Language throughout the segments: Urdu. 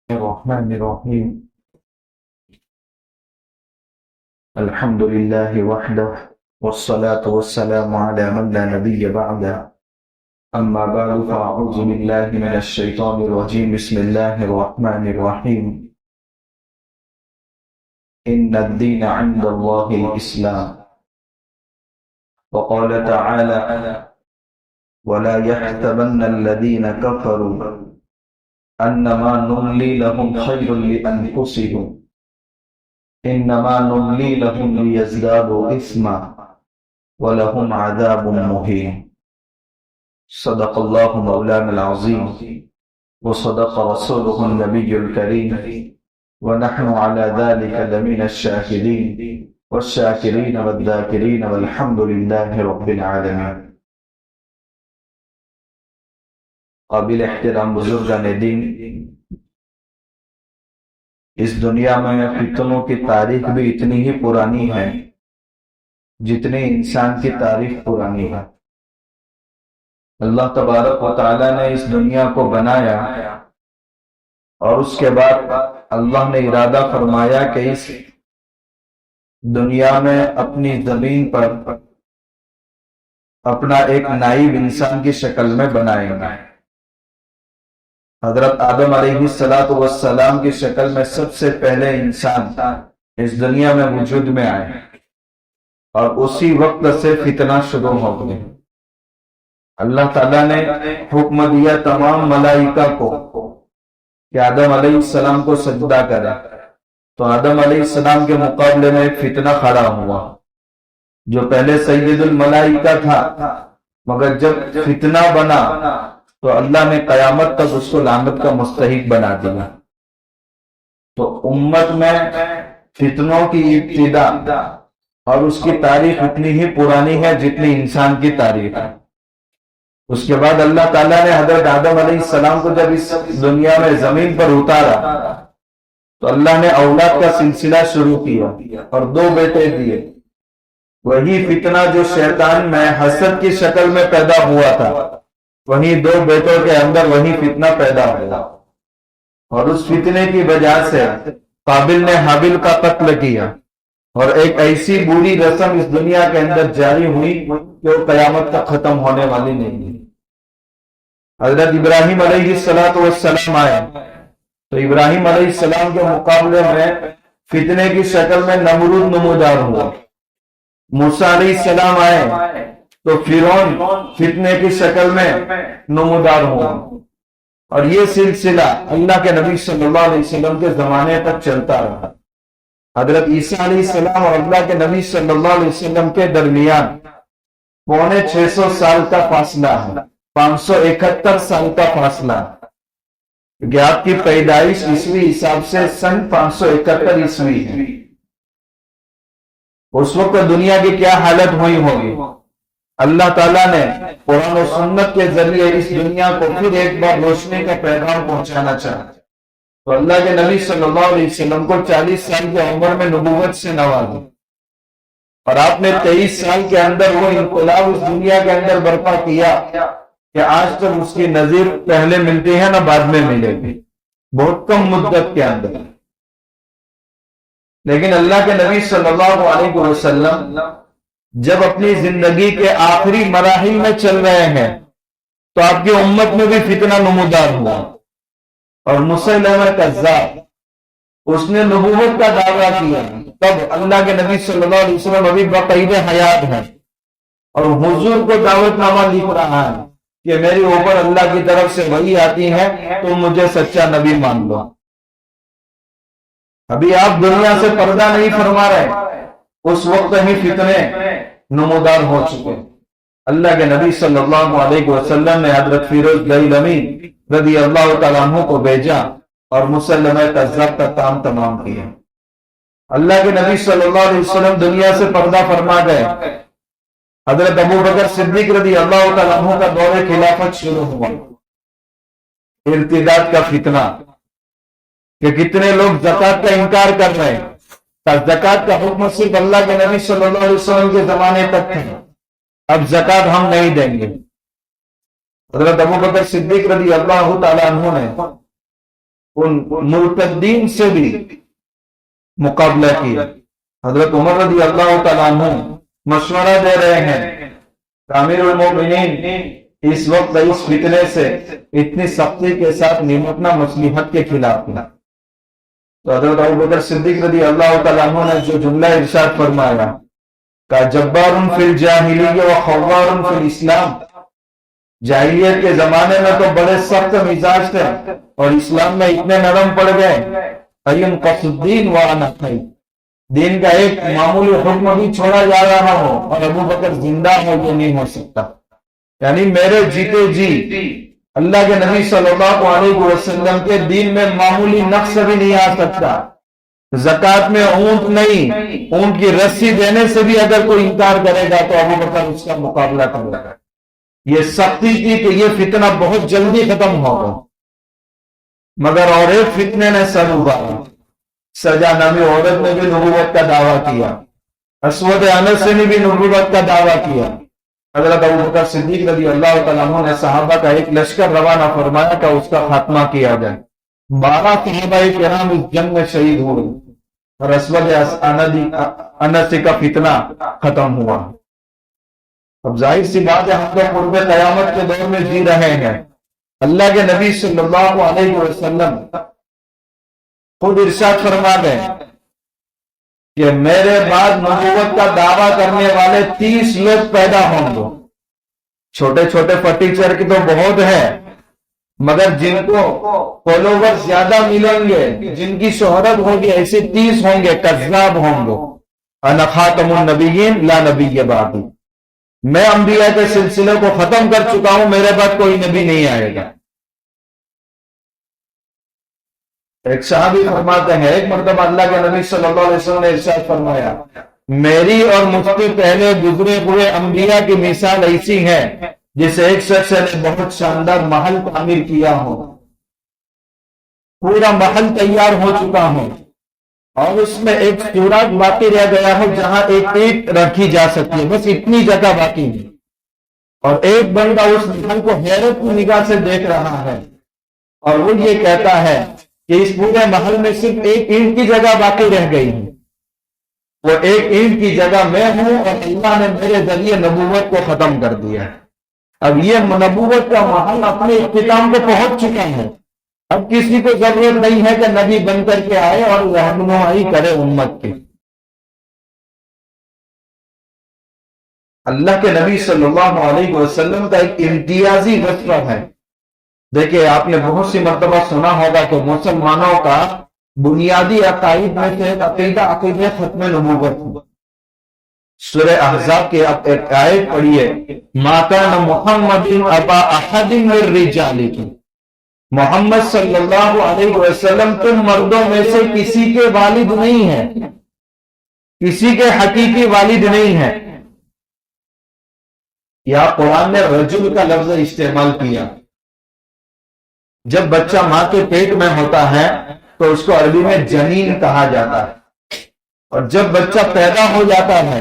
الرحمن الرحيم الحمد لله وحده والصلاة والسلام على من لا نبي بعده أما بعد فأعوذ بالله من الشيطان الرجيم بسم الله الرحمن الرحيم إن الدين عند الله الإسلام وقال تعالى ولا يحسبن الذين كفروا أنما نملي لهم خير لأنفسهم إنما نملي لهم ليزدادوا إثما ولهم عذاب مهين صدق الله مولانا العظيم وصدق رسوله النبي الكريم ونحن على ذلك لمن الشاهدين والشاكرين والذاكرين والحمد لله رب العالمين. قابل احترام بزرگان دین، اس دنیا میں فتنوں کی تاریخ بھی اتنی ہی پرانی ہے جتنی انسان کی تاریخ پرانی ہے. اللہ تبارک و تعالی نے اس دنیا کو بنایا اور اس کے بعد اللہ نے ارادہ فرمایا کہ اس دنیا میں اپنی زمین پر اپنا ایک نائب انسان کی شکل میں بنائیں گے. حضرت آدم علیہ السلام کی شکل میں سب سے پہلے انسان اس دنیا میں وجود میں آئے اور اسی وقت سے فتنہ شروع ہو گئے. اللہ تعالیٰ نے حکم دیا تمام ملائکہ کو کہ آدم علیہ السلام کو سجدہ کرے، تو آدم علیہ السلام کے مقابلے میں ایک فتنہ کھڑا ہوا جو پہلے سید الملائکہ تھا، مگر جب فتنہ بنا تو اللہ نے قیامت تک اس کو لعنت کا مستحق بنا دیا. تو امت میں فتنوں کی ابتدا اور اس کی تاریخ اتنی ہی پرانی ہے جتنی انسان کی تاریخ ہے. اس کے بعد اللہ تعالیٰ نے حضرت آدم علیہ السلام کو جب اس دنیا میں زمین پر اتارا تو اللہ نے اولاد کا سلسلہ شروع کیا اور 2 بیٹے دیے. وہی فتنہ جو شیطان میں حسد کی شکل میں پیدا ہوا تھا، وہیں 2 بیٹوں کے اندر وہی فتنہ پیدا ہوا اور اس فتنے کی وجہ سے قابل نے حابل کا قتل کیا اور ایک ایسی بری رسم اس دنیا کے اندر جاری ہوئی کہ وہ قیامت تک ختم ہونے والی نہیں ہے. حضرت ابراہیم علیہ السلام آئے تو ابراہیم علیہ السلام کے مقابلے میں فتنے کی شکل میں نمرود نمودار ہوا. موسیٰ علیہ السلام آئے تو فرعون فتنے کی شکل میں نمودار ہوا اور یہ سلسلہ اللہ کے نبی صلی اللہ علیہ وسلم کے زمانے تک چلتا رہا. حضرت عیسیٰ علیہ السلام اور اللہ کے نبی صلی اللہ علیہ وسلم کے درمیان 650 سال کا فاصلہ ہے، 571 سال کا فاصلہ ہے، کیونکہ آپ کی پیدائش عیسوی حساب سے سن 571 عیسوی ہے. اس وقت دنیا کی کیا حالت ہوئی ہوگی. اللہ تعالیٰ نے قرآن و سنت کے ذریعے اس دنیا کو پھر ایک بار روشنی کا پیغام پہنچانا چاہا تو اللہ کے نبی صلی اللہ علیہ وسلم کو 40 سال کی عمر میں نبوت سے نوازا اور آپ نے 23 سال کے اندر وہ انقلاب اس دنیا کے اندر برپا کیا کہ آج تک اس کی نظیر پہلے ملتی ہے نہ بعد میں ملے گی، بہت کم مدت کے اندر. لیکن اللہ کے نبی صلی اللہ علیہ وسلم جب اپنی زندگی کے آخری مراحل میں چل رہے ہیں تو آپ کی امت میں بھی فتنہ نمودار ہوا اور مسیلمہ کذاب اس نے نبوت کا دعویٰ کیا. تب اللہ کے نبی صلی اللہ علیہ وسلم ابھی بقید حیات ہیں اور حضور کو دعوت نامہ لکھ رہا ہے کہ میری اوپر اللہ کی طرف سے وحی آتی ہے تو مجھے سچا نبی مان لو. ابھی آپ دنیا سے پردہ نہیں فرما رہے، اس وقت ہی فتنے نمودار ہو چکے. اللہ کے نبی صلی اللہ علیہ وسلم نے حضرت فیروز دیلمی رضی اللہ تعالیٰ عنہ کو بھیجا اور مسلمہ کذاب کا کام تمام کیا. اللہ کے نبی صلی اللہ علیہ وسلم دنیا سے پردہ فرما گئے. حضرت ابو بکر صدیق رضی اللہ تعالیٰ عنہ کا دور خلافت شروع ہوا. ارتداد کا فتنہ کہ کتنے لوگ زکوٰۃ کا انکار کر رہے ہیں. زکوٰۃ کا حکم صرف اللہ کے نبی صلی اللہ علیہ وسلم کے زمانے تک تھا، اب زکوٰۃ ہم نہیں دیں گے. حضرت ابو بکر صدیق رضی اللہ تعالیٰ عنہ نے ان مرتدین سے بھی مقابلہ کیا۔ حضرت عمر رضی اللہ تعالیٰ عنہ مشورہ دے رہے ہیں امیر المومنین اس وقت اس فتنے سے اتنی سختی کے ساتھ نمٹنا مصلحت کے خلاف ہے۔ تو حضرت ابوبکر صدیق رضی اللہ تعالیٰ عنہ نے جو جملہ ارشاد فرمایا کہ جبار فی الجاہلیہ و خوار فی الاسلام، جاہلیت کے زمانے میں تو بڑے سخت مزاج تھے اور اسلام میں اتنے نرم پڑ گئے، قص الدین وانا خیر، دین کا ایک معمولی حکم بھی چھوڑا جا رہا ہو اور ابوبکر زندہ ہو یہ نہیں ہو سکتا، یعنی میرے جیتے جی اللہ کے نبی صلی اللہ علیہ وسلم کے دین میں معمولی نقص بھی نہیں آ سکتا۔ زکوٰۃ میں اونٹ نہیں، اونٹ کی رسی دینے سے بھی اگر کوئی انکار کرے گا تو ابوبکر اس کا مقابلہ کرے گا۔ یہ سختی تھی کہ یہ فتنہ بہت جلدی ختم ہوگا، مگر اور ایک فتنے نے سر ابھارا۔ سجا نامی عورت نے بھی نبوت کا دعویٰ کیا، اسود انس نے بھی نبوت کا دعویٰ کیا۔ حضرت ابوبکر صدیق رضی اللہ تعالیٰ عنہ نے صحابہ کا ایک لشکر روانہ فرمایا کہ اس کا خاتمہ کیا جائے۔ 12 صحابہ کرام اس جنگ میں شہید ہوئے اور اسود انس کا فتنہ ختم ہوا۔ اب ظاہر سی بات ہے ہم تو قرب قیامت کے دور میں جی رہے ہیں۔ اللہ کے نبی صلی اللہ علیہ وسلم خود ارشاد فرما گئے کہ میرے بعد نبوت کا دعویٰ کرنے والے 30 لوگ پیدا ہوں گے۔ چھوٹے چھوٹے فرٹیچر کی تو بہت ہے، مگر جن کو فالوور زیادہ ملیں گے، جن کی شہرت ہوگی، ایسے 30 ہوں گے، کذاب ہوں گے۔ انا خاتم النبیین لا نبی بعدی، میں انبیاء کے سلسلے کو ختم کر چکا ہوں، میرے بعد کوئی نبی نہیں آئے گا۔ ایک صحابی فرماتے ہیں ایک مرتبہ اللہ کے نبی صلی اللہ علیہ وسلم نے ارشاد فرمایا میری اور مجھ سے پہلے گزرے ہوئے انبیاء کی مثال ایسی ہے جسے ایک شخص نے بہت شاندار محل تعمیر کیا ہو، پورا محل تیار ہو چکا ہو اور اس میں ایک سوراخ باقی رہ گیا ہو جہاں ایک اینٹ رکھی جا سکتی ہے، بس اتنی جگہ باقی ہے، اور ایک بندہ اس محل کو حیرت کی نگاہ سے دیکھ رہا ہے اور وہ یہ کہتا ہے کہ اس پورے محل میں صرف ایک اینٹ کی جگہ باقی رہ گئی ہے، وہ ایک اینٹ کی جگہ میں ہوں اور اللہ نے میرے ذریعے نبوت کو ختم کر دیا ہے۔ اب یہ نبوت کا محل اپنے اختتام کو پہنچ چکا ہے، اب کسی کو ضرورت نہیں ہے کہ نبی بن کر کے آئے اور رہنمائی کرے امت کی۔ اللہ کے نبی صلی اللہ علیہ وسلم کا ایک امتیازی وصف ہے۔ دیکھیں آپ نے بہت سی مرتبہ سنا ہوگا کہ مسلمانوں کا بنیادی عقائد میں سے عقیدہ ختم نبوت ہے۔ سورہ احزاب کے آپ ایک آیت پڑھیے، ما کان محمد ابا احد من رجالکم، محمد صلی اللہ علیہ وسلم تم مردوں میں سے کسی کے والد نہیں ہیں، کسی کے حقیقی والد نہیں ہیں۔ یا قرآن نے رجل کا لفظ استعمال کیا۔ جب بچہ ماں کے پیٹ میں ہوتا ہے تو اس کو عربی میں جنین کہا جاتا ہے، اور جب بچہ پیدا ہو جاتا ہے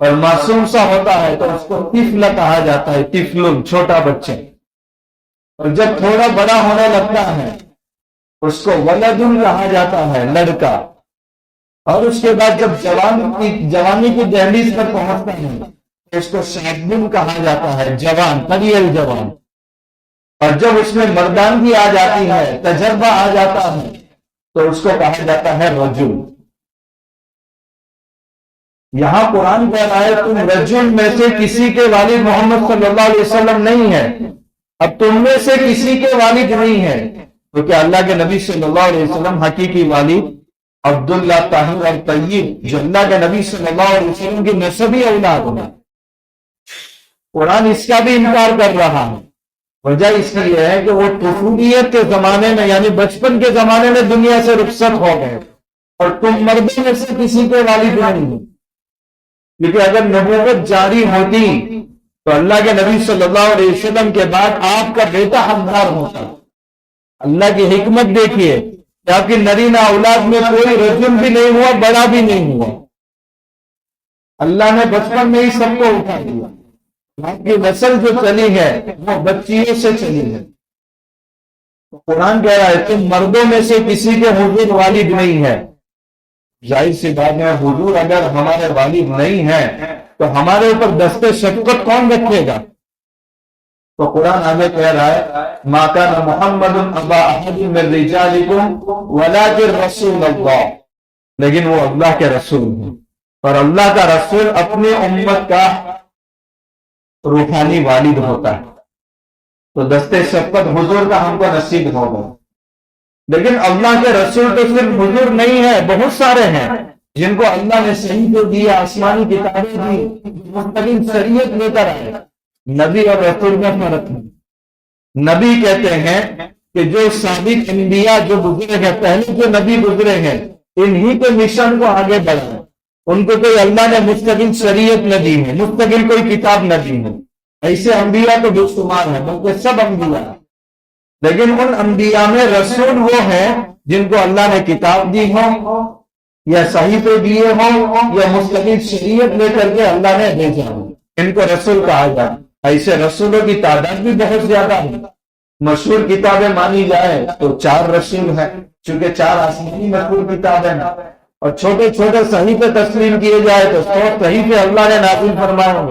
اور معصوم سا ہوتا ہے تو اس کو طفل کہا جاتا ہے، طفل چھوٹا بچہ، اور جب تھوڑا بڑا ہونے لگتا ہے اس کو ولدن کہا جاتا ہے، لڑکا، اور اس کے بعد جب جوانی کی دہلیز پر پہنچتا ہے تو اس کو شیخ کہا جاتا ہے، جوان، طویل جوان، اور جب اس میں مردانگی آ جاتی ہے، تجربہ آ جاتا ہے تو اس کو کہا جاتا ہے رجل۔ یہاں قرآن کہہ رہا ہے تم رجل میں سے کسی کے والد محمد صلی اللہ علیہ وسلم نہیں ہے، اب تم میں سے کسی کے والد نہیں ہے، تو کیا اللہ کے نبی صلی اللہ علیہ وسلم حقیقی والد عبداللہ، طاہر اور طیب جو اللہ کے نبی صلی اللہ علیہ وسلم کی نسبی اولاد ہے؟ قرآن اس کا بھی انکار کر رہا ہے۔ وجہ اس لیے ہے کہ وہ طفولیت کے زمانے میں یعنی بچپن کے زمانے میں دنیا سے رخصت ہو گئے، اور تم مردوں میں سے کسی کے والد نہیں ہو، کیونکہ اگر نبوت جاری ہوتی تو اللہ کے نبی صلی اللہ علیہ وسلم کے بعد آپ کا بیٹا حقدار ہوتا۔ اللہ کی حکمت دیکھیے کہ آپ کی نرینہ اولاد میں کوئی رجل بھی نہیں ہوا، بڑا بھی نہیں ہوا، اللہ نے بچپن میں ہی سب کو اٹھا دیا۔ آپ کی نسل جو چلی ہے وہ بچیوں سے چلی ہے، قرآن کہہ رہا ہے تم مردوں میں سے کسی کے حضور والد نہیں ہے. ظاہر سی بات ہے حضور اگر ہمارے والد نہیں ہیں تو ہمارے اوپر دست شفقت کون رکھے گا؟ تو قرآن آگے کہہ رہا ہے ما کان محمد ابا احد من رجالکم ولکن رسول اللہ، لیکن وہ اللہ کے رسول ہیں، اور اللہ کا رسول اپنی امت کا روحانی والد ہوتا ہے. تو دست شفقت حضور کا ہم کو نصیب ہوگا. لیکن اللہ کے رسول تو صرف حضور نہیں ہے، بہت سارے ہیں جن کو اللہ نے صحیح کو دیا، آسمانی کتابیں دی، مستقل شریعت لے کر آئے. نبی اور رسول میں فرق ہے. نبی کہتے ہیں کہ جو سابق انبیاء جو گزرے ہیں، پہلے جو نبی گزرے ہیں، انہی کے مشن کو آگے بڑھائیں. ان کو کوئی اللہ نے مستقل شریعت نہ دی ہے، مستقل کوئی کتاب نہ دی ہے. ایسے انبیاء تو بے شمار ہیں، بلکہ سب انبیاء. لیکن ان انبیاء میں رسول وہ ہیں جن کو اللہ نے کتاب دی ہو، یا صحیفے دیے ہوں، یا مستقل شریعت لے کر کے اللہ نے بھیجا ہو، ان کو رسول کہا جائے. ایسے رسولوں کی تعداد بھی بہت زیادہ ہے. مشہور کتابیں مانی جائے تو 4 رسول ہیں، چونکہ 4 آسمانی مشہور کتابیں ہیں. اور چھوٹے چھوٹے صحیفے تسلیم کیے جائے تو 100 صحیفے اللہ نے نازل فرمائے ہوں.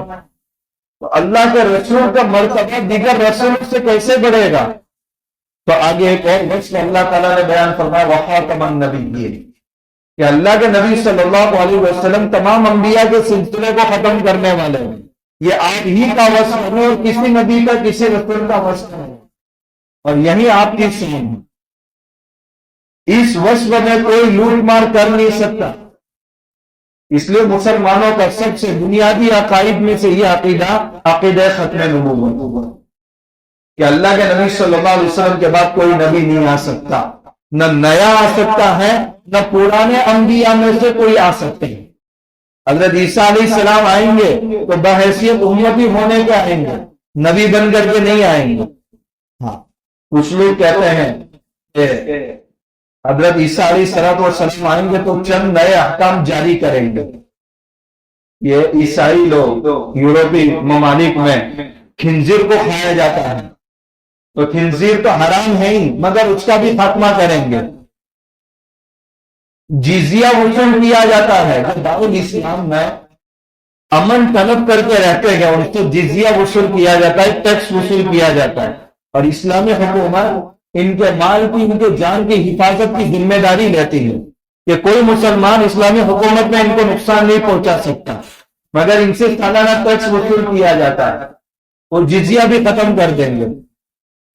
تو اللہ کے رسول کا مرتبہ دیگر رسولوں سے کیسے بڑھے گا؟ تو آگے ایک اور وصف اللہ تعالیٰ نے بیان فرمایا وخاتم النبیین، کہ اللہ کے نبی صلی اللہ علیہ وسلم تمام انبیاء کے سلسلے کو ختم کرنے والے ہیں. یہ آپ ہی کا وصف ہے اور کسی نبی کا کسی رسول کا وصف ہے، اور یہی آپ کی شان ہے. اس وصف میں کوئی لوٹ مار کر نہیں سکتا. اس لیے مسلمانوں کا سب سے بنیادی عقائد میں سے یہ عقیدہ ختم نبوت، کہ اللہ کے نبی صلی اللہ علیہ وسلم کے بعد کوئی نبی نہیں آ سکتا، نہ نیا آ سکتا ہے، نہ پرانے انبیاء میں سے کوئی آ سکتے ہیں. حضرت عیسیٰ علیہ السلام آئیں گے تو بحیثیت امتی ہونے کے آئیں گے، نبی بن کر کے نہیں آئیں گے. ہاں، کچھ لوگ کہتے ہیں کہ حضرت عیسیٰ علیہ السلام آئیں گے تو چند نئے احکام جاری کریں گے. یہ عیسائی لوگ یورپی ممالک میں خنزیر کو کھایا جاتا ہے، تو خنزیر تو حرام ہے ہی، مگر اس کا بھی خاتمہ کریں گے. جزیہ وصول کیا جاتا ہے، جو دارالاسلام میں امن طلب کر کے رہتے ہیں ان سے جزیہ وصول کیا جاتا ہے، ٹیکس وصول کیا جاتا ہے. اور اسلامی حکومت ان کے مال کی، ان کے جان کی حفاظت کی ذمہ داری لیتی ہے کہ کوئی مسلمان اسلامی حکومت میں ان کو نقصان نہیں پہنچا سکتا، مگر ان سے سالانہ ٹیکس وصول کیا جاتا ہے اور جزیہ بھی ختم کر دیں گے.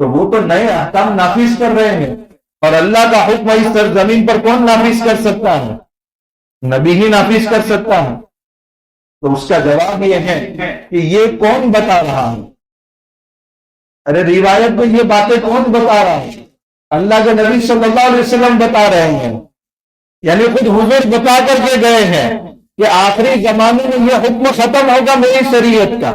تو وہ تو نئے احکام نافذ کر رہے ہیں، اور اللہ کا حکم اس سرزمین پر کون نافذ کر سکتا ہے؟ نبی ہی نافذ کر سکتا ہے. تو اس کا جواب یہ ہے کہ یہ کون بتا رہا ہے؟ ارے روایت میں یہ باتیں کون بتا رہا ہے؟ اللہ کے نبی صلی اللہ علیہ وسلم بتا رہے ہیں. یعنی خود حضور بتا کر کے گئے ہیں کہ آخری زمانے میں یہ حکم ختم ہوگا میری شریعت کا.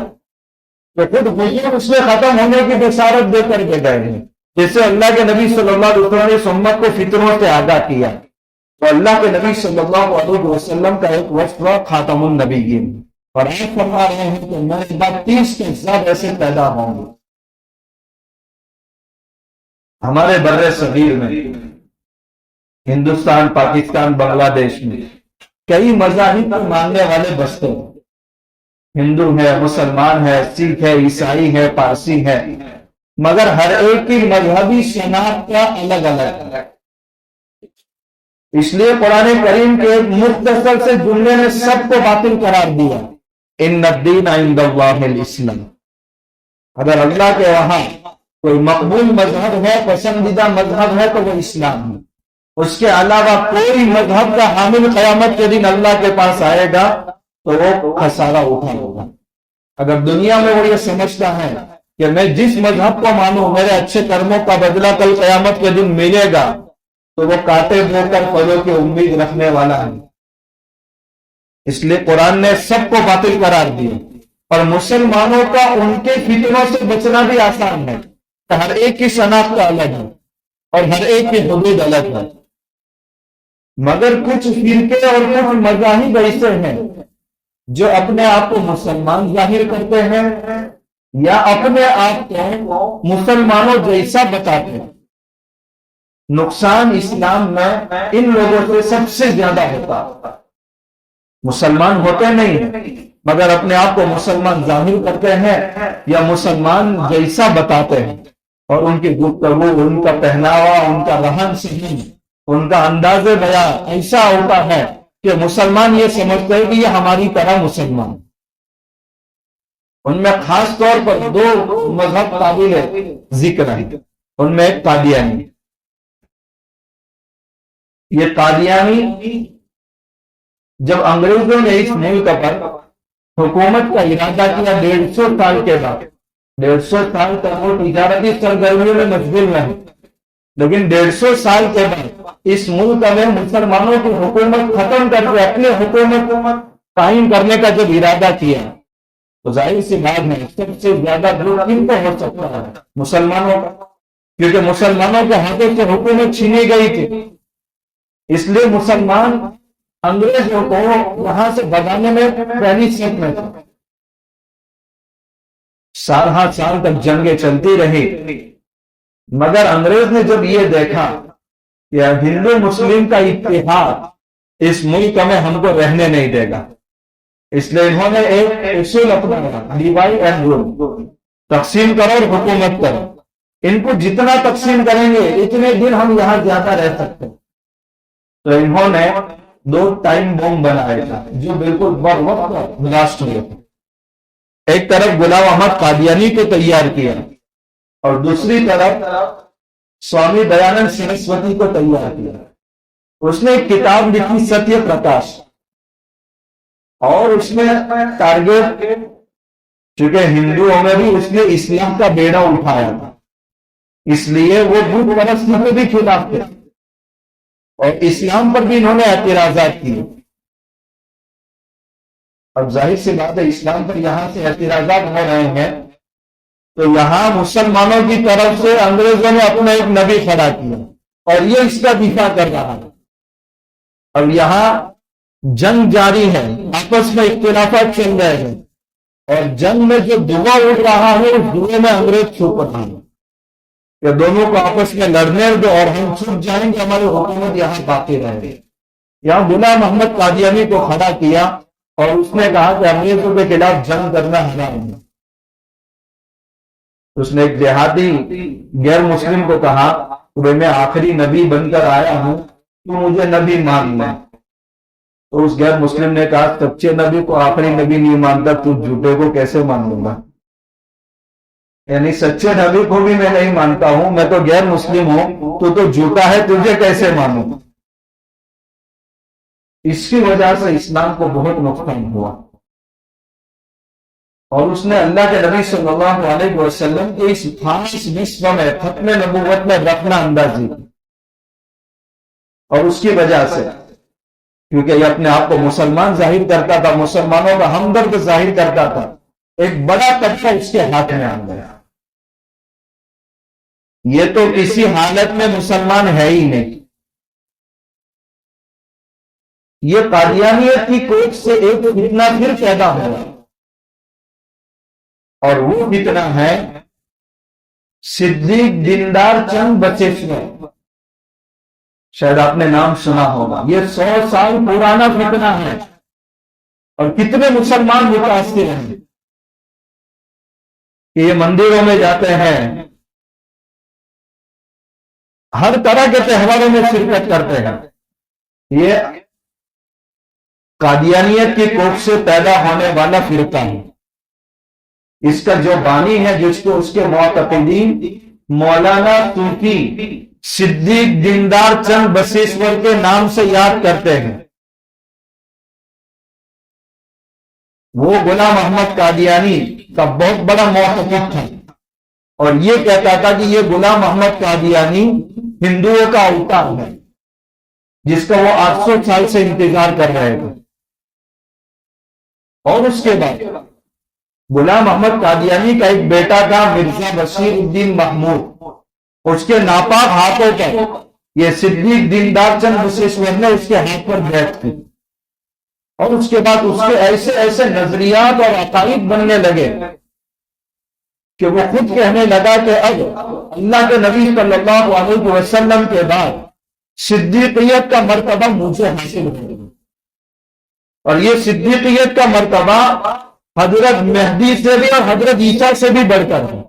تو خود حضور اس میں ختم ہونے کی بشارت دے کر کے گئے ہیں. جیسے اللہ کے نبی صلی اللہ علیہ وسلم نے اس امت کو فتنوں سے آگاہ کیا، تو اللہ کے نبی صلی اللہ علیہ وسلم کا ایک وصف خاتم النبیین. اور آپ فرما رہے ہیں کہ میرے بعد 30 کے زیادہ ایسے پیدا ہوں گے. ہمارے بر صغیر میں، ہندوستان، پاکستان، بنگلہ دیش میں کئی مذاہب پر ماننے والے بستے ہیں. ہندو ہے، مسلمان ہے، سکھ ہے، عیسائی ہے، پارسی ہے، مگر ہر ایک کی مذہبی شناخت کا الگ الگ ہے. اس لیے قرآن کریم کے ایک مختصر سے جملے نے سب کو باطل قرار دیا، ان الدین عند اللہ الاسلام. اگر اللہ کے وہاں کوئی مقبول مذہب ہے، پسندیدہ مذہب ہے تو وہ اسلام ہے. اس کے علاوہ کوئی مذہب کا حامل قیامت کے دن اللہ کے پاس آئے گا تو وہ خسارہ اٹھا ہوگا. اگر دنیا میں وہ یہ سمجھتا ہے کہ میں جس مذہب کو مانوں میرے اچھے کرموں کا بدلہ کل قیامت کے دن ملے گا، تو وہ کاٹے بو کر پھلوں کی امید رکھنے والا ہے. اس لیے قرآن نے سب کو باطل قرار دیا، اور مسلمانوں کا ان کے فتنوں سے بچنا بھی آسان ہے. ہر ایک کی شناخت کا الگ ہے اور ہر ایک کی حدود الگ ہے. مگر کچھ فرقے اور کچھ مذاہب ایسے ہیں جو اپنے آپ کو مسلمان ظاہر کرتے ہیں یا اپنے آپ کو مسلمانوں جیسا بتاتے ہیں. نقصان اسلام میں ان لوگوں سے سب سے زیادہ ہوتا. مسلمان ہوتے نہیں ہیں مگر اپنے آپ کو مسلمان ظاہر کرتے ہیں یا مسلمان جیسا بتاتے ہیں، اور ان کی گفتگو، ان کا پہناوا، ان کا رہن سہن، ان کا انداز بیان ایسا ہوتا ہے کہ مسلمان یہ سمجھتے ہیں کہ یہ ہماری طرح مسلمان. ان میں خاص طور پر دو مذہب قابل ذکر ہیں. ان میں ایک قادیانی. یہ قادیانی جب انگریزوں نے اس ملک پر حکومت کا ارادہ کیا 150 سال کے بعد، 150 سال تک وہ تجارتی سرگرمیوں میں مشغول رہے، لیکن 150 سال کے بعد اس ملک میں مسلمانوں کی حکومت ختم کر کے اپنے حکومت قائم کرنے کا جب ارادہ کیا تو ظاہر سی بات ہے سب سے زیادہ دور کن کو ہو سکتا ہے؟ مسلمانوں کا، کیونکہ مسلمانوں کے ہاتھوں سے حکومت چھینی گئی تھی. اس لیے مسلمان انگریزوں کو یہاں سے بھگانے میں پہلی صف میں تھے. سالہ سال تک جنگیں چلتی رہی، مگر انگریز نے جب یہ دیکھا کہ ہندو مسلم کا اتحاد اس ملک میں ہم کو رہنے نہیں دے گا، اس لیے انہوں نے ایک اصول اپنایا، ڈیوائڈ اینڈ رول، تقسیم کرو اور حکومت کرو. ان کو جتنا تقسیم کریں گے اتنے دن ہم یہاں زیادہ رہ سکتے. تو انہوں نے 2 ٹائم بم بنائے تھے جو بالکل بر وقت بلاسٹ ہوئے تھے. ایک طرف غلام احمد قادیانی کو تیار کیا اور دوسری طرف سوامی دیانند سرسوتی کو تیار کیا. اس نے ایک کتاب لکھی ستیہ پرکاش، اور اس میں ٹارگیٹ، چونکہ ہندوؤں میں بھی اس نے اسلام کا بیڑا اٹھایا تھا، اس لیے وہ بت پرستی کے بھی خلاف تھے اور اسلام پر بھی انہوں نے اعتراضات کیے. اب ظاہر سی بات ہے اسلام پر یہاں سے اعتراضات ہو رہے ہیں تو یہاں مسلمانوں کی طرف سے انگریزوں نے اپنا ایک نبی کھڑا کیا اور یہ اس کا دفاع کر رہا ہے. اب یہاں جنگ جاری ہے، آپس میں اختلافات چل رہے ہیں، اور جنگ میں جو دھواں اٹھ رہا ہے اس دھوئے میں انگریز چھپ رہا ہے کہ دونوں کو آپس میں لڑنے دو اور ہم چھپ جائیں گے، ہماری حکومت یہاں باقی رہے گی. یہاں غلام محمد قادیانی کو کھڑا کیا اور اس نے کہا کہ انگریزوں کے خلاف جنگ کرنا حرام ہے. اس نے ایک دیہاتی غیر مسلم کو کہا کہ میں آخری نبی بن کر آیا ہوں، تو مجھے نبی مان لے. تو اس غیر مسلم نے کہا سچے نبی کو آخری نبی نہیں مانتا تو جھوٹے کو کیسے مان لوں گا؟ یعنی سچے نبی کو بھی میں نہیں مانتا ہوں، میں تو غیر مسلم ہوں، تو جھوٹا ہے، تجھے کیسے مانوں؟ اس کی وجہ سے اسلام کو بہت نقصان ہوا اور اس نے اللہ کے نبی صلی اللہ علیہ وسلم کے اس خاص نصف میں ختم نبوت میں رکھنا اندازی کی. اور اس کی وجہ سے کیونکہ یہ اپنے آپ کو مسلمان ظاہر کرتا تھا، مسلمانوں کا ہمدرد ظاہر کرتا تھا، ایک بڑا طبقہ اس کے ہاتھ میں آ گیا. یہ تو کسی حالت میں مسلمان ہے ہی نہیں. یہ قادیانیت کی کوٹ سے ایک فتنہ پھر پیدا ہوا اور وہ فتنہ ہے صدیق دیندار چند بچیشور. شاید آپ نے نام سنا ہوگا. یہ 100 سال پرانا فتنہ ہے اور کتنے مسلمان متاثر ہیں کہ یہ مندروں میں جاتے ہیں، ہر طرح کے تہواروں میں شرکت کرتے ہیں. یہ قادیانیت کی کوکھ سے پیدا ہونے والا فرقہ ہے. اس کا جو بانی ہے، جس کو اس کے معتقدین مولانا صوفی صدیق دیندار چند بسیشور کے نام سے یاد کرتے ہیں، وہ غلام احمد قادیانی کا بہت بڑا معتقد تھا اور یہ کہتا تھا کہ یہ غلام احمد قادیانی ہندوؤں کا اوتار ہے جس کا وہ 800 سال سے انتظار کر رہے تھے. اور اس کے بعد غلام احمد قادیانی کا ایک بیٹا تھا مرزا بشیر الدین محمود. اس کے ناپاک ہاتھوں پر یہ صدیق دیندار چند بسیشور نے اس کے ہاتھ پر بیعت کی اور اس کے بعد اس کے ایسے ایسے نظریات اور عقائد بننے لگے کہ وہ خود کہنے لگا کہ اب اللہ کے نبی صلی اللہ علیہ وسلم کے بعد صدیقیت کا مرتبہ مجھے حاصل ہو گیا، اور یہ صدیقیت کا مرتبہ حضرت مہدی سے بھی اور حضرت عیسیٰ سے بھی بڑھ کر ہے،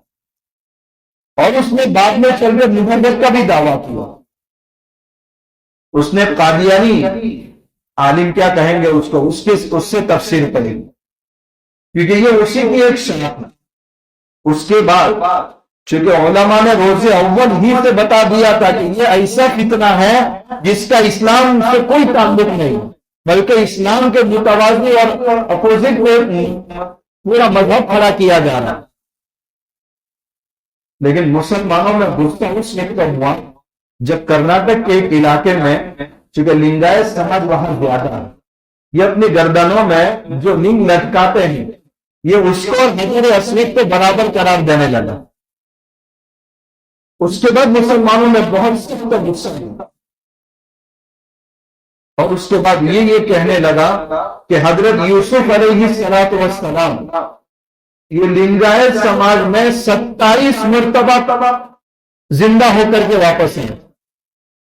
اور اس نے بعد میں چل کر نبوت کا بھی دعویٰ کیا۔ اس نے قادیانی عالم کیا کہیں گے اس کو، اس سے تفسیر کریں، کیونکہ یہ اسی کی ایک شرط ہے۔ اس کے بعد چونکہ علماء نے روز اول ہی سے بتا دیا تھا کہ یہ ایسا فتنہ ہے جس کا اسلام سے کوئی تعلق نہیں، بلکہ اسلام کے متوازی اور اپوزٹ میں پورا مذہب کھڑا کیا جا رہا۔ لیکن مسلمانوں میں غصہ اس وقت ہوا جب کرناٹک کے ایک علاقے میں، چونکہ لنگایت سماج وہاں زیادہ ہے، یہ اپنی گردنوں میں جو لنگ لٹکاتے ہیں یہ اس کو اور حضور اسود پہ برابر قرار دینے لگا۔ اس کے بعد مسلمانوں میں بہت سخت غصہ ہوا، اور اس کے بعد یہ کہنے لگا کہ حضرت یوسف علیہ السلام یہ لنگایت سماج میں 27 مرتبہ زندہ ہو کر کے واپس ہیں،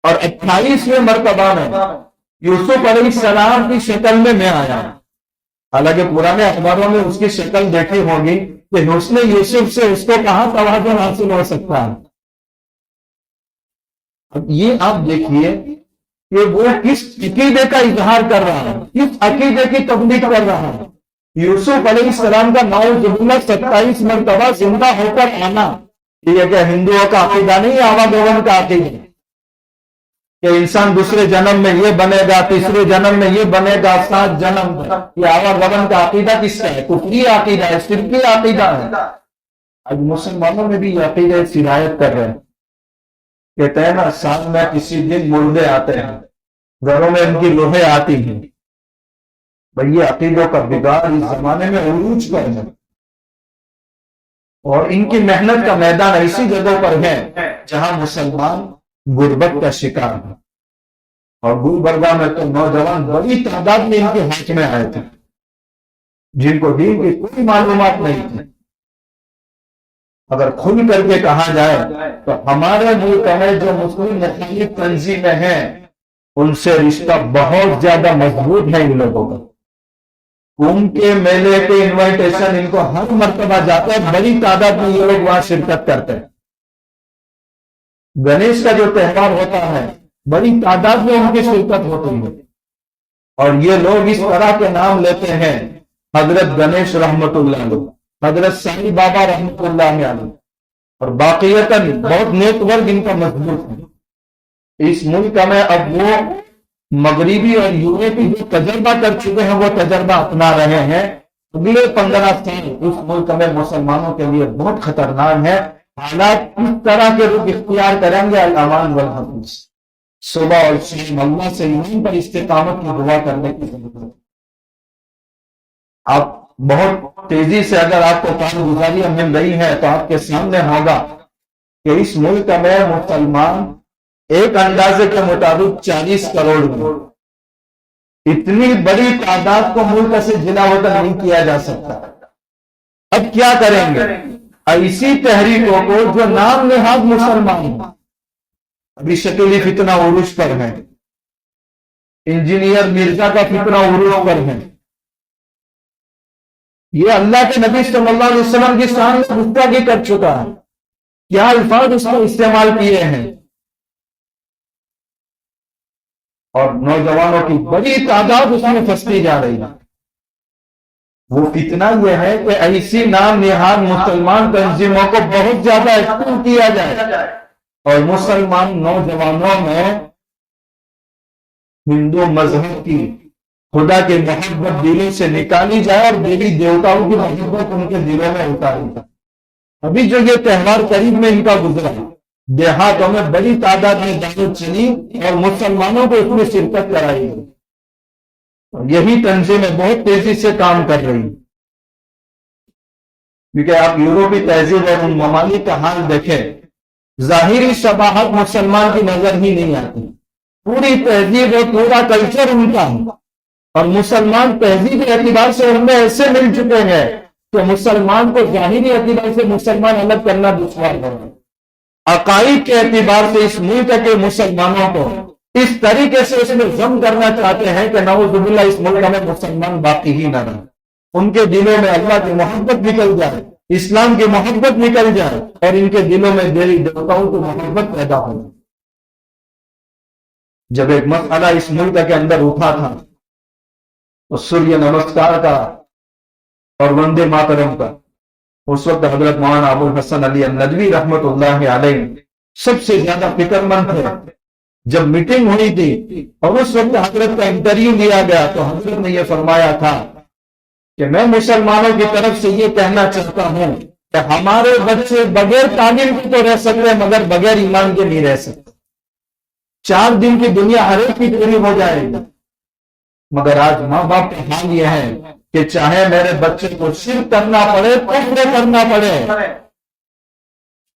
اور 28ویں مرتبہ میں یوسف علیہ السلام کی شکل میں آیا۔ حالانکہ پرانے اخباروں میں اس کی شکل دیکھی ہوگی کہ حسن یوسف سے اس کو کہاں توازن حاصل ہو سکتا ہے۔ اب یہ آپ دیکھیے کہ وہ کس عقیدے کا اظہار کر رہا ہے، کس عقیدے کی تبلیغ کر رہا ہے۔ یوسف علیہ السلام کا نعوذ باللہ 27 مرتبہ زندہ ہو کر آنا، یہ کہ ہندوؤں کا عقیدہ نہیں، آوا گون کا عقیدہ کہ انسان دوسرے جنم میں یہ بنے گا، تیسرے جنم میں یہ بنے گا، 7 جنم میں۔ یہ آوا گون کا عقیدہ کس کا ہے؟ کفری عقیدہ ہے، شرکی عقیدہ ہے۔ آج مسلمانوں میں بھی یہ عقیدہ سرایت کر رہے ہیں، کہتے ہیں نا سال میں کسی دن مردے آتے ہیں، گھروں میں ان کی لوہے آتی ہیں۔ بھئی یہ عقیدوں کا بگاڑ اس زمانے میں عروج پر ہے، اور ان کی محنت کا میدان ایسی جگہوں پر ہے جہاں مسلمان غربت کا شکار ہے، اور گلبرگہ میں تو نوجوان بڑی تعداد میں ان کے ہاتھ میں آئے تھے جن کو دین کی کوئی معلومات نہیں تھی۔ اگر کھل کر کے کہا جائے تو ہمارے ملک میں جو مسلم مخالف تنظیمیں ہیں ان سے رشتہ بہت زیادہ مضبوط ہے ان لوگوں کا۔ کمبھ کے میلے کے انویٹیشن ان کو ہر مرتبہ جاتا ہے، بڑی تعداد میں یہ لوگ وہاں شرکت کرتے ہیں۔ گنیش کا جو تہوار ہوتا ہے بڑی تعداد میں ان کی شرکت ہوتی ہے، اور یہ لوگ اس طرح کے نام لیتے ہیں، حضرت گنیش رحمت اللہ علیہ، حضرت سائی بابا رحمت اللہ علیہ، اور باقیتاً بہت نیک ورگ ان کا مضبوط ہے۔ اس ملک میں اب وہ مغربی اور یورپی جو تجربہ کر چکے ہیں وہ تجربہ اپنا رہے ہیں۔ اگلے 15 سال اس ملک میں مسلمانوں کے لیے بہت خطرناک ہے۔ حالات اس طرح کے رخ اختیار کریں گے، الامان والحفظ۔ صبح اور شام اللہ سے ایمان پر استقامت کی دعا کرنے کی ضرورت ہے۔ آپ بہت تیزی سے اگر آپ کو کارگزاریاں مل رہی ہیں تو آپ کے سامنے ہوگا کہ اس ملک میں مسلمان ایک اندازے کے مطابق 40 کروڑ ہیں۔ اتنی بڑی تعداد کو ملک سے جلا وطن نہیں کیا جا سکتا۔ اب کیا کریں گے؟ ایسی تحریکوں کو جو نام نہاد مسلمان ہیں، ابھی شکیلی فتنہ عروج پر ہے، انجینئر مرزا کا فتنہ عروج پر ہے، یہ اللہ کے نبی صلی اللہ علیہ وسلم کی شان میں گستاخی کر چکا ہے، کیا الفاظ اس کو استعمال کیے ہیں، اور نوجوانوں کی بڑی تعداد اس میں پھنستی جا رہی ہے۔ وہ فتنہ یہ ہے کہ ایسی نام نہاد مسلمان تنظیموں کو بہت زیادہ ایکٹیو کیا جائے، اور مسلمان نوجوانوں میں ہندو مذہب کی، خدا کی محبت دلوں سے نکالی جائے اور دیوی دیوتاؤں کی محبت ان کے دلوں میں اتاری جائے۔ ابھی جو یہ تہوار قریب میں ان کا گزرا، دیہاتوں میں بڑی تعداد میں دعوت چلی اور مسلمانوں کو اس میں شرکت کرائی گئی، اور یہی تنظیمیں بہت تیزی سے کام کر رہی ہیں۔ کیونکہ آپ یورپی تہذیب اور ان ممالک کا حال دیکھیں، ظاہری شباہت مسلمان کی نظر ہی نہیں آتی، پوری تہذیب اور پورا کلچر ان کا ہے، اور مسلمان تہذیب کے اعتبار سے ان میں ایسے مل چکے ہیں تو مسلمان کو ظاہری اعتبار سے مسلمان الگ کرنا دشوار ہے، عقائد کے اعتبار سے اس ملک کے مسلمانوں کو اس طریقے سے اس میں ضم کرنا چاہتے ہیں کہ نعوذ باللہ اس ملک میں مسلمان باقی ہی نہ رہے، ان کے دلوں میں اللہ کی محبت نکل جائے، اسلام کی محبت نکل جائے، اور ان کے دلوں میں دیوی دیوتاؤں کی محبت پیدا ہو جائے۔ جب ایک مسئلہ اس ملک کے اندر اٹھا تھا تو سوریہ نمسکار کا اور وندے ماترم کا، اس وقت حضرت مولانا ابو الحسن علی الندوی رحمت اللہ علیہ سب سے زیادہ فکر مند تھے۔ جب میٹنگ ہوئی تھی اور اس وقت حضرت کا انٹرویو لیا گیا تو حضرت نے یہ فرمایا تھا کہ میں مسلمانوں کی طرف سے یہ کہنا چاہتا ہوں کہ ہمارے بچے بغیر تعلیم کے تو رہ سکتے ہیں مگر بغیر ایمان کے نہیں رہ سکتے۔ 4 دن کی دنیا ہر ایک کی پوری ہو جائے گی، مگر آج ماں باپ کا حال یہ ہے کہ چاہے میرے بچے کو شرک کرنا پڑے، کفر کرنا پڑے،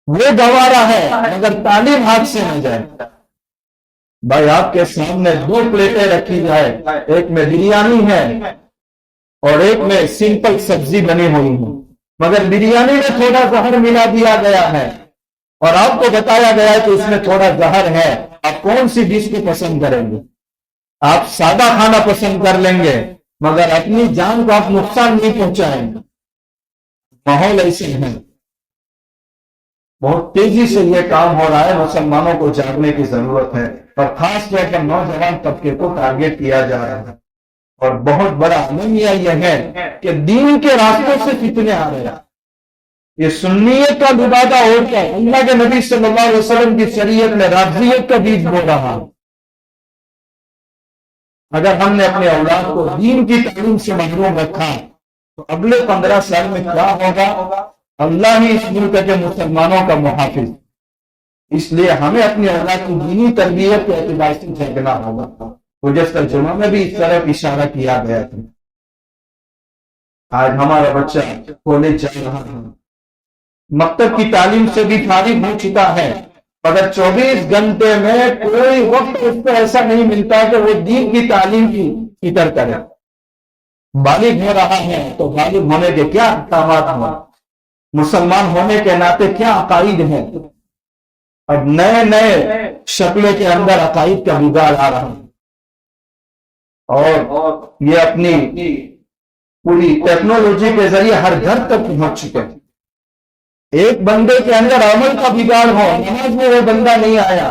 وہ گوارا ہے مگر تعلیم ہاتھ سے نہ جائے۔ بھائی آپ کے سامنے 2 پلیٹیں رکھی جائے، ایک میں بریانی ہے اور ایک میں سمپل سبزی بنی ہوئی ہے، مگر بریانی میں تھوڑا زہر ملا دیا گیا ہے اور آپ کو بتایا گیا ہے کہ اس میں تھوڑا زہر ہے، آپ کون سی ڈش کو پسند کریں گے؟ آپ سادہ کھانا پسند کر لیں گے مگر اپنی جان کو آپ نقصان نہیں پہنچائیں گے۔ ماحول ایسے ہیں، بہت تیزی سے یہ کام ہو رہا ہے، مسلمانوں کو جاگنے کی ضرورت ہے، اور خاص طور پر نوجوان طبقے کو ٹارگیٹ کیا جا رہا ہے۔ اور بہت بڑا المیہ یہ ہے کہ دین کے راستوں سے فتنے آ رہے ہیں۔ یہ سنیت کا لبادہ اوڑھ کر اللہ کے نبی صلی اللہ علیہ وسلم کی شریعت میں رافضیت کا بیج بو رہا۔ اگر ہم نے اپنے اولاد کو دین کی تعلیم سے محروم رکھا تو اگلے 15 سال میں کیا ہوگا؟ اللہ ہی اس ملک کے مسلمانوں کا محافظ، اس لیے ہمیں اپنی اولاد کی دینی تربیت کے اعتبار سے جھگڑنا ہوگا۔ گزشتہ جمعہ میں بھی اس طرف اشارہ کیا گیا تھا۔ آج ہمارا بچہ کالج جا رہا ہے، مکتب کی تعلیم سے بھی فارغ ہو چکا ہے، مگر 24 گھنٹے میں کوئی وقت اس کو ایسا نہیں ملتا کہ وہ دین کی تعلیم کی فکر کرے۔ بالغ ہو رہا ہے تو بالغ ہونے کے کیا احکامات ہیں، مسلمان ہونے کے ناطے کیا عقائد ہیں، اب نئے نئے شکلوں کے اندر عقائد کا بگاڑ آ رہا ہے، اور یہ اپنی پوری ٹیکنالوجی کے ذریعے ہر گھر تک پہنچ چکے ہیں۔ ایک بندے کے اندر عمل کا بگاڑ ہو، نماز میں وہ بندہ نہیں آیا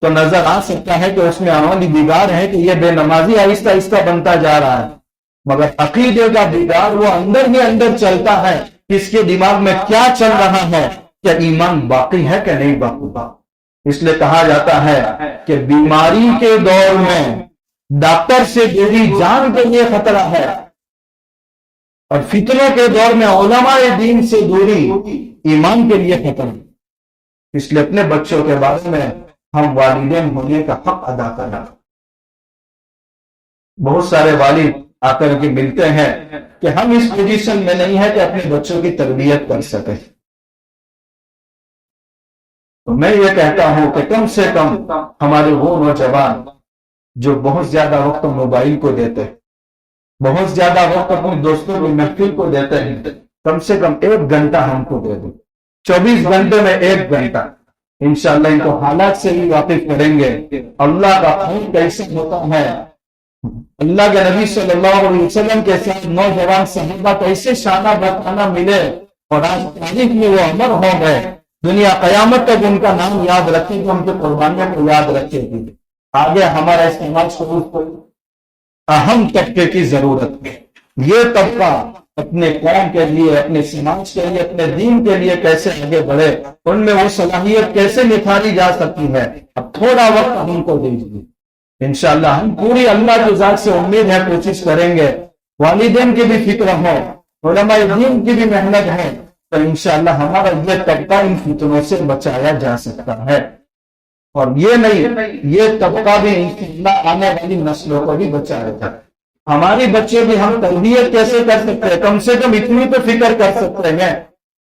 تو نظر آ سکتا ہے کہ اس میں عملی بگاڑ ہے کہ یہ بے نمازی آہستہ آہستہ بنتا جا رہا ہے، مگر عقیدے کا بگاڑ وہ اندر ہی اندر چلتا ہے، اس کے دماغ میں کیا چل رہا ہے، کیا ایمان باقی ہے کہ نہیں باقی۔ اس لیے کہا جاتا ہے کہ بیماری کے دور میں ڈاکٹر سے میری جان کے لیے خطرہ ہے، اور فتنوں کے دور میں علماء دین سے دوری ایمان کے لیے خطرہ ہے۔ اس لیے اپنے بچوں کے بارے میں ہم والدین ہونے کا حق ادا کرنا۔ بہت سارے والد آ کر کے ملتے ہیں کہ ہم اس پوزیشن میں نہیں ہے کہ اپنے بچوں کی تربیت کر سکیں، تو میں یہ کہتا ہوں کہ کم سے کم ہمارے وہ نوجوان جو بہت زیادہ وقت موبائل کو دیتے ہیں، بہت زیادہ وقت اپنے دوستوں کی محفل کو دیتے ہیں، کم سے کم 1 گھنٹہ ہم کو دے دیں، 24 گھنٹے میں 1 گھنٹہ، انشاءاللہ ان کو حالات سے بھی واقف کریں گے۔ اللہ کا خوف کیسے ہوتا ہے، اللہ کے نبی صلی اللہ علیہ وسلم کے ساتھ نوجوان صحابہ کیسے شانہ برخانہ ملے اور آج تاریخ میں وہ امر ہو گئے، دنیا قیامت تک ان کا نام یاد رکھے گی، ان کی قربانیوں کو یاد رکھے گی۔ آگے ہمارا استعمال شروع کوئی اہم طبقے کی ضرورت ہے، یہ طبقہ اپنے قوم کے لیے، اپنے سماج کے لیے، اپنے دین کے لیے کیسے آگے بڑھے، ان میں وہ صلاحیت کیسے نکھاری جا سکتی ہے۔ اب تھوڑا وقت ہم کو دیجیے، انشاءاللہ ہم پوری اللہ کی ذات سے امید ہے، کوشش کریں گے، والدین کی بھی فکر ہو، علماء دین کی بھی محنت ہے، تو انشاءاللہ ہمارا یہ طبقہ ان فتنوں سے بچایا جا سکتا ہے۔ اور یہ نہیں، یہ طبقہ بھی انشاءاللہ آنے والی نسلوں کو بھی بچائے گا۔ ہماری بچے بھی ہم تربیت کیسے کر سکتے ہیں، کم سے کم اتنی تو فکر کر سکتے ہیں،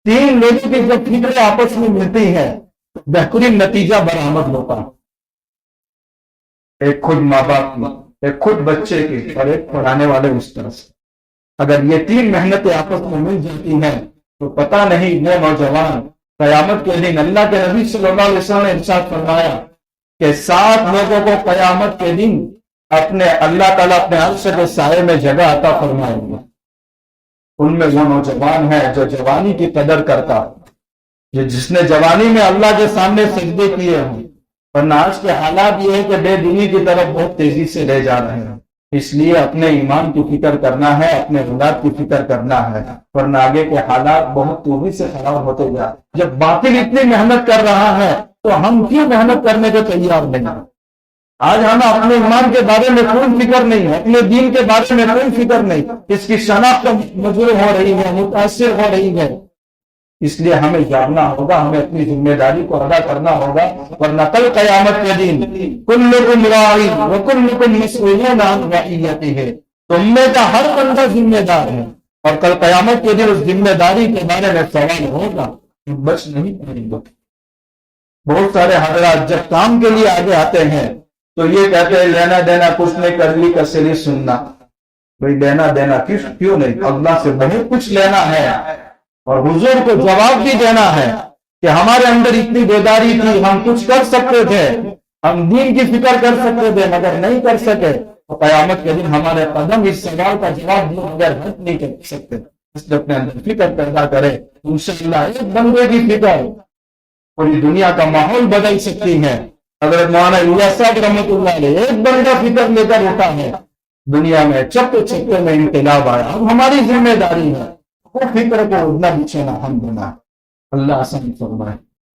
3 لوگوں کی جب فکر آپس میں ملتی ہے بہترین نتیجہ برآمد ہوتا ہے۔ ایک خود ماں باپ کی، ایک خود بچے کی، اور ایک پڑھانے والے استاد سے۔ اگر یہ تین محنتیں آپس میں مل جاتی ہیں تو پتہ نہیں وہ نوجوان قیامت کے دن، اللہ کے نبی صلی اللہ علیہ وسلم نے ارشاد فرمایا کہ 7 لوگوں کو قیامت کے دن اپنے اللہ تعالیٰ اپنے عرش کے سائے میں جگہ عطا فرمائیں گے۔ ان میں وہ نوجوان ہے جو جوانی کی قدر کرتا، جس نے جوانی میں اللہ کے سامنے سجدے کیے ہوں، ورنہ آج کے حالات یہ ہے کہ بے دینی کی طرف بہت تیزی سے لے جا رہے ہیں۔ اس لیے اپنے ایمان کی فکر کرنا ہے، اپنے اولاد کی فکر کرنا ہے، ورنہ آگے کے حالات بہت تیزی سے خراب ہوتے جا۔ جب باطل اتنی محنت کر رہا ہے تو ہم کیوں محنت کرنے کو تیار نہیں؟ آج ہمیں اپنے ایمان کے بارے میں کوئی فکر نہیں ہے، اپنے دین کے بارے میں کوئی فکر نہیں، اس کی شناخت مجروح ہو رہی ہے، متاثر ہو رہی ہے۔ اس لیے ہمیں جاننا ہوگا، ہمیں اپنی ذمہ داری کو ادا کرنا ہوگا، ورنہ کل قیامت کے دن کلکم راعی وکلکم مسئول عن رعیتہ، تم میں کا ہر بندہ ذمہ دار ہے، اور کل قیامت کے دن اس ذمہ داری کے بارے میں سوال ہوگا، بچ نہیں پائیں گے۔ بہت سارے حضرات جب کام کے لیے آگے آتے ہیں تو یہ کہتے ہیں لینا دینا کچھ نہیں، کرلی کسری سننا۔ بھئی لینا دینا کیوں نہیں؟ اللہ سے بہت کچھ لینا ہے، اور حضور کو جواب بھی دینا ہے کہ ہمارے اندر اتنی بیداری تھی، ہم کچھ کر سکتے تھے، ہم دین کی فکر کر سکتے تھے مگر نہیں کر سکے، تو قیامت کے دن ہمارے قدم اس سوال کا جواب دیے بغیر ہٹ نہیں کر سکتے۔ اس لیے اپنے اندر فکر پیدا کرے، انشاءاللہ ایک بندے کی فکر پوری دنیا کا ماحول بدل سکتی ہے۔ حضرت مولانا الیاس صاحب رحمۃ اللہ علیہ ایک بندہ فکر لے کر اٹھا ہے، دنیا میں چپے چپے میں انقلاب آیا۔ اب ہماری ذمہ داری ہے وہ فکر کو اڑنا بچھنا ہم دینا۔ اللہ آسان فرمائے۔